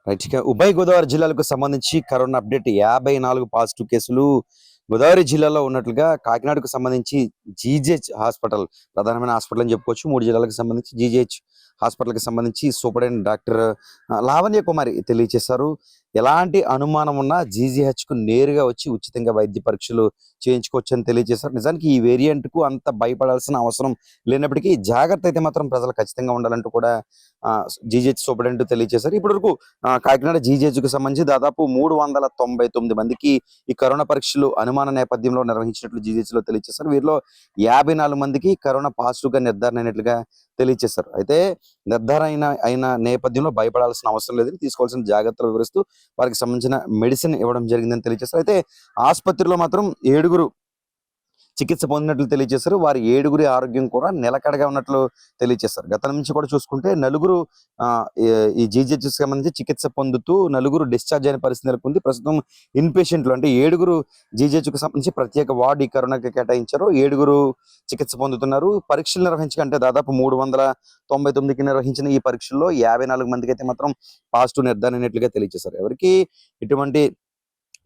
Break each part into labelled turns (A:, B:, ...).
A: Right. ఇక ఉభయ గోదావరి జిల్లాలకు సంబంధించి కరోనా అప్డేట్ 54 పాజిటివ్ కేసులు గోదావరి జిల్లాలో ఉన్నట్లుగా కాకినాడకు సంబంధించి జీజీహెచ్ హాస్పిటల్ ప్రధానమైన హాస్పిటల్ అని చెప్పుకోవచ్చు. 3 జిల్లాలకు సంబంధించి జీజీహెచ్ హాస్పిటల్‌కి సంబంధించి సూపరింటెండెంట్ డాక్టర్ లావణ్య కుమారి తెలియజేశారు. ఎలాంటి అనుమానం ఉన్నా జీజీహెచ్‌కు నేరుగా వచ్చి ఉచితంగా వైద్య పరీక్షలు చేయించుకోవచ్చని తెలియజేశారు. నిజానికి ఈ వేరియంట్‌కు అంత భయపడాల్సిన అవసరం లేనప్పటికీ జాగ్రత్త అయితే మాత్రం ప్రజలు ఖచ్చితంగా ఉండాలంటూ కూడా జీజీహెచ్ సూపరింటెండెంట్ తెలియజేశారు. ఇప్పటివరకు కాకినాడ జీజీహెచ్‌కు సంబంధించి దాదాపు 399 మందికి ఈ కరోనా పరీక్షలు అనుమాన నేపథ్యంలో నిర్వహించినట్లు జీజీహెచ్‌లో తెలియజేశారు. వీరిలో 54 మందికి కరోనా పాజిటివ్‌గా నిర్ధారణ అయినట్లుగా తెలియజేశారు. అయితే నిర్ధారణ అయిన నేపథ్యంలో భయపడాల్సిన అవసరం లేదని, తీసుకోవాల్సిన జాగ్రత్తలు వివరిస్తూ వారికి సంబంధించిన మెడిసిన్ ఇవ్వడం జరిగిందని తెలియజేశారు. అయితే ఆసుపత్రిలో మాత్రం 7 చికిత్స పొందినట్లు తెలియజేశారు. వారి 7 ఆరోగ్యం కూడా నిలకడగా ఉన్నట్లు తెలియజేశారు. గతం నుంచి కూడా చూసుకుంటే నలుగురు ఈ జీజీహెచ్‌కి సంబంధించి చికిత్స పొందుతూ నలుగురు డిశ్చార్జ్ అయిన పరిస్థితి నెలకొంది. ప్రస్తుతం ఇన్‌పేషెంట్లు అంటే 7 జీజీహెచ్‌కి సంబంధించి ప్రత్యేక వార్డు ఈ కరోనాకి కేటాయించారు. 7 చికిత్స పొందుతున్నారు. పరీక్షలు నిర్వహించకంటే దాదాపు 399కి నిర్వహించిన ఈ పరీక్షల్లో 54 మందికి అయితే మాత్రం పాజిటివ్ నిర్ధారణ అయినట్లుగా తెలియజేశారు. ఎవరికి ఎటువంటి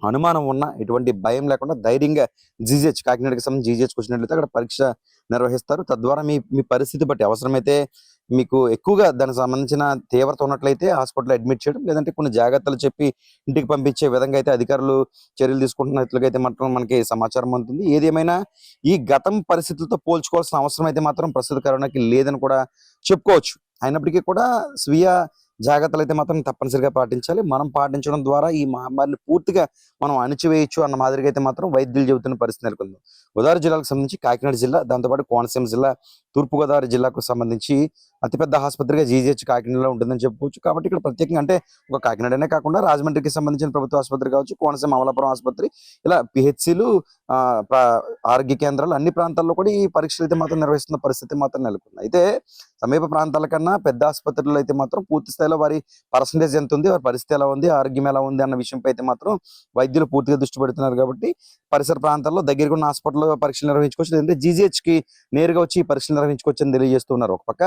A: అనుమానం ఉన్నా, ఎటువంటి భయం లేకుండా ధైర్యంగా జీజీహెచ్ కాకినాడకి సంబంధించి జీజీహెచ్‌కి వచ్చినట్లయితే అక్కడ పరీక్ష నిర్వహిస్తారు. తద్వారా మీ పరిస్థితి బట్టి అవసరమైతే మీకు ఎక్కువగా దానికి సంబంధించిన తీవ్రత ఉన్నట్లయితే హాస్పిటల్‌లో అడ్మిట్ చేయడం, లేదంటే కొన్ని జాగ్రత్తలు చెప్పి ఇంటికి పంపించే విధంగా అయితే అధికారులు చర్యలు తీసుకుంటున్నట్లుగా అయితే మాత్రం మనకి సమాచారం అందుతుంది. ఏదేమైనా ఈ గతం పరిస్థితులతో పోల్చుకోవాల్సిన అవసరం అయితే మాత్రం ప్రస్తుత కరోనాకి లేదని కూడా చెప్పుకోవచ్చు. అయినప్పటికీ కూడా స్వీయ జాగ్రత్తలు అయితే మాత్రం తప్పనిసరిగా పాటించాలి. మనం పాటించడం ద్వారా ఈ మహమ్మారిని పూర్తిగా మనం అణిచివేయొచ్చు అన్న మాదిరిగా అయితే మాత్రం వైద్యులు చెబుతున్న పరిస్థితి నెలకొంది. గోదావరి జిల్లాకు సంబంధించి కాకినాడ జిల్లా, దాంతోపాటు కోనసీమ జిల్లా, తూర్పుగోదావరి జిల్లాకు సంబంధించి అతిపెద్ద ఆసుపత్రిగా జీజీహెచ్ కాకినాడలో ఉంటుందని చెప్పుకోవచ్చు. కాబట్టి ఇక్కడ ప్రత్యేకంగా అంటే ఒక కాకినాడనే కాకుండా రాజమండ్రికి సంబంధించిన ప్రభుత్వ ఆసుపత్రి కావచ్చు, కోనసీమ అమలాపురం ఆసుపత్రి, ఇలా పిహెచ్సిలు, ఆరోగ్య కేంద్రాలు అన్ని ప్రాంతాల్లో కూడా ఈ పరీక్షలు అయితే మాత్రం నిర్వహిస్తున్న పరిస్థితి మాత్రం నెలకొంది. అయితే సమీప ప్రాంతాల కన్నా పెద్ద ఆసుపత్రుల్లో అయితే మాత్రం పూర్తి స్థాయిలో వారి పర్సంటేజ్ ఎంత ఉంది, వారి పరిస్థితి ఎలా ఉంది, ఆరోగ్యం ఎలా ఉంది అన్న విషయంపై అయితే మాత్రం వైద్యులు పూర్తిగా దృష్టి పెడుతున్నారు. కాబట్టి పరిసర ప్రాంతాల్లో దగ్గరగా ఉన్న హాస్పిటల్లో పరీక్షలు నిర్వహించుకోవచ్చు, లేదంటే జీజీహెచ్‌కి నేరుగా వచ్చి ఈ పరీక్షలు నిర్వహించుకోవచ్చు అని తెలియజేస్తున్నారు. ఒక పక్క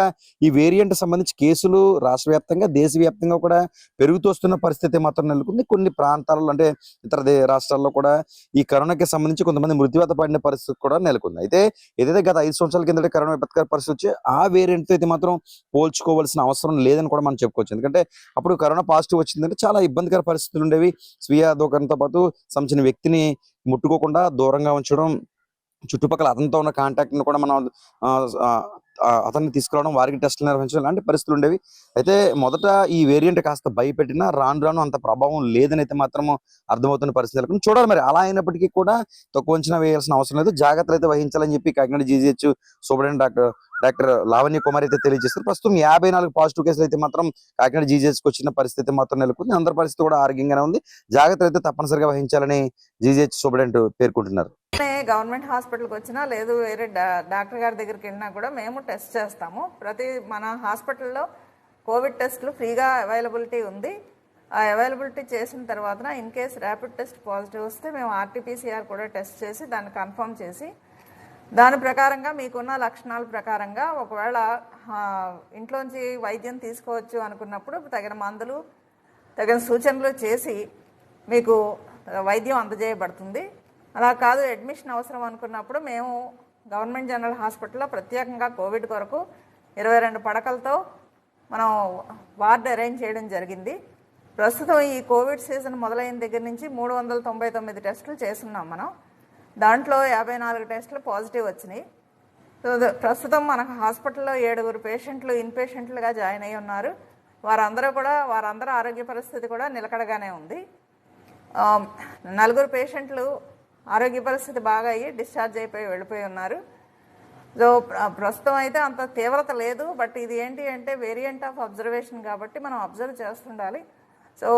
A: ఈ వేరియంట్ సంబంధించి కేసులు రాష్ట్ర వ్యాప్తంగా, దేశవ్యాప్తంగా కూడా పెరుగుతూ వస్తున్న పరిస్థితి మాత్రం నెలకొంది. కొన్ని ప్రాంతాలలో అంటే ఇతర రాష్ట్రాల్లో కూడా ఈ కరోనాకి సంబంధించి కొంతమంది మృత్యువాత పడిన పరిస్థితి కూడా నెలకొంది. అయితే ఏదైతే గత 5 సంవత్సరాల కిందట కరోనా విపత్కర పరిస్థితి వచ్చి ఆ వేరియంట్తో అయితే మాత్రం పోల్చుకోవాల్సిన అవసరం లేదని కూడా మనం చెప్పుకోవచ్చు. ఎందుకంటే అప్పుడు కరోనా పాజిటివ్ వచ్చిందంటే చాలా ఇబ్బందికర పరిస్థితులు ఉండేవి. స్వీయ దూకంతో పాటు సంబంధించిన వ్యక్తిని ముట్టుకోకుండా దూరంగా ఉంచడం, చుట్టుపక్కల అతనితో ఉన్న కాంటాక్ట్‌ని కూడా మనం అతన్ని తీసుకురావడం, వారికి టెస్టులు నిర్వహించడం ఇలాంటి పరిస్థితులు ఉండేవి. అయితే మొదట ఈ వేరియంట్ కాస్త భయపెట్టినా రాను రాను అంత ప్రభావం లేదని అయితే మాత్రం అర్థమవుతున్న పరిస్థితులు చూడాలి. మరి అలా అయినప్పటికీ కూడా తక్కువ అంచనా వేయాల్సిన అవసరం లేదు. జాగ్రత్తలు అయితే వహించాలని చెప్పి Kakinada GGH superintendent doctor Lavanya Kumari అయితే తెలియజేస్తారు. ప్రస్తుతం 54 పాజిటివ్ కేసులు అయితే మాత్రం కాకినాడ జీజీహెచ్‌కి వచ్చిన పరిస్థితి మాత్రం నెలకొంది. అందరి పరిస్థితి కూడా ఆరోగ్యంగానే ఉంది. జాగ్రత్తలు అయితే తప్పనిసరిగా వహించాలని జీజీహెచ్ సూపరింటెండెంట్ పేర్కొంటున్నారు.
B: గవర్నమెంట్ హాస్పిటల్కి వచ్చినా లేదు వేరే డాక్టర్ గారి దగ్గరికి వెళ్ళినా కూడా మేము టెస్ట్ చేస్తాము. మన హాస్పిటల్లో కోవిడ్ టెస్టులు ఫ్రీగా అవైలబిలిటీ ఉంది. ఆ అవైలబిలిటీ చేసిన తర్వాత in case rapid test positive వస్తే మేము ఆర్టీపీసీఆర్ కూడా టెస్ట్ చేసి దాన్ని కన్ఫర్మ్ చేసి దాని ప్రకారంగా మీకున్న లక్షణాల ప్రకారంగా ఒకవేళ ఇంట్లోంచి వైద్యం తీసుకోవచ్చు అనుకున్నప్పుడు తగిన మందులు, తగిన సూచనలు చేసి మీకు వైద్యం అందజేయబడుతుంది. అలా కాదు అడ్మిషన్ అవసరం అనుకున్నప్పుడు మేము గవర్నమెంట్ జనరల్ హాస్పిటల్లో ప్రత్యేకంగా కోవిడ్ కొరకు 22 పడకలతో మనం వార్డు అరేంజ్ చేయడం జరిగింది. ప్రస్తుతం ఈ కోవిడ్ సీజన్ మొదలైన దగ్గర నుంచి 399 టెస్టులు చేస్తున్నాం మనం. దాంట్లో 54 టెస్టులు పాజిటివ్ వచ్చినాయి. సో ప్రస్తుతం మనకు హాస్పిటల్లో 7 పేషెంట్లు ఇన్పేషెంట్లుగా జాయిన్ అయ్యి ఉన్నారు. వారందరూ ఆరోగ్య పరిస్థితి కూడా నిలకడగానే ఉంది. 4 పేషెంట్లు ఆరోగ్య పరిస్థితి బాగా అయ్యి డిశ్చార్జ్ అయిపోయి వెళ్ళిపోయి ఉన్నారు. సో ప్రస్తుతం అయితే అంత తీవ్రత లేదు. బట్ ఇది ఏంటి అంటే వేరియంట్ ఆఫ్ అబ్జర్వేషన్ కాబట్టి మనం అబ్జర్వ్ చేస్తుండాలి. సో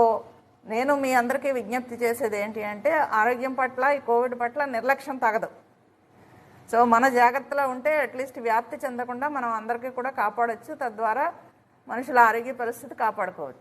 B: నేను మీ అందరికీ విజ్ఞప్తి చేసేది ఏంటి అంటే ఆరోగ్యం పట్ల, ఈ కోవిడ్ పట్ల నిర్లక్ష్యం తగదు. సో మన జాగ్రత్తలో ఉంటే అట్లీస్ట్ వ్యాప్తి చెందకుండా మనం అందరికీ కూడా కాపాడవచ్చు. తద్వారా మనుషుల ఆరోగ్య పరిస్థితి కాపాడుకోవచ్చు.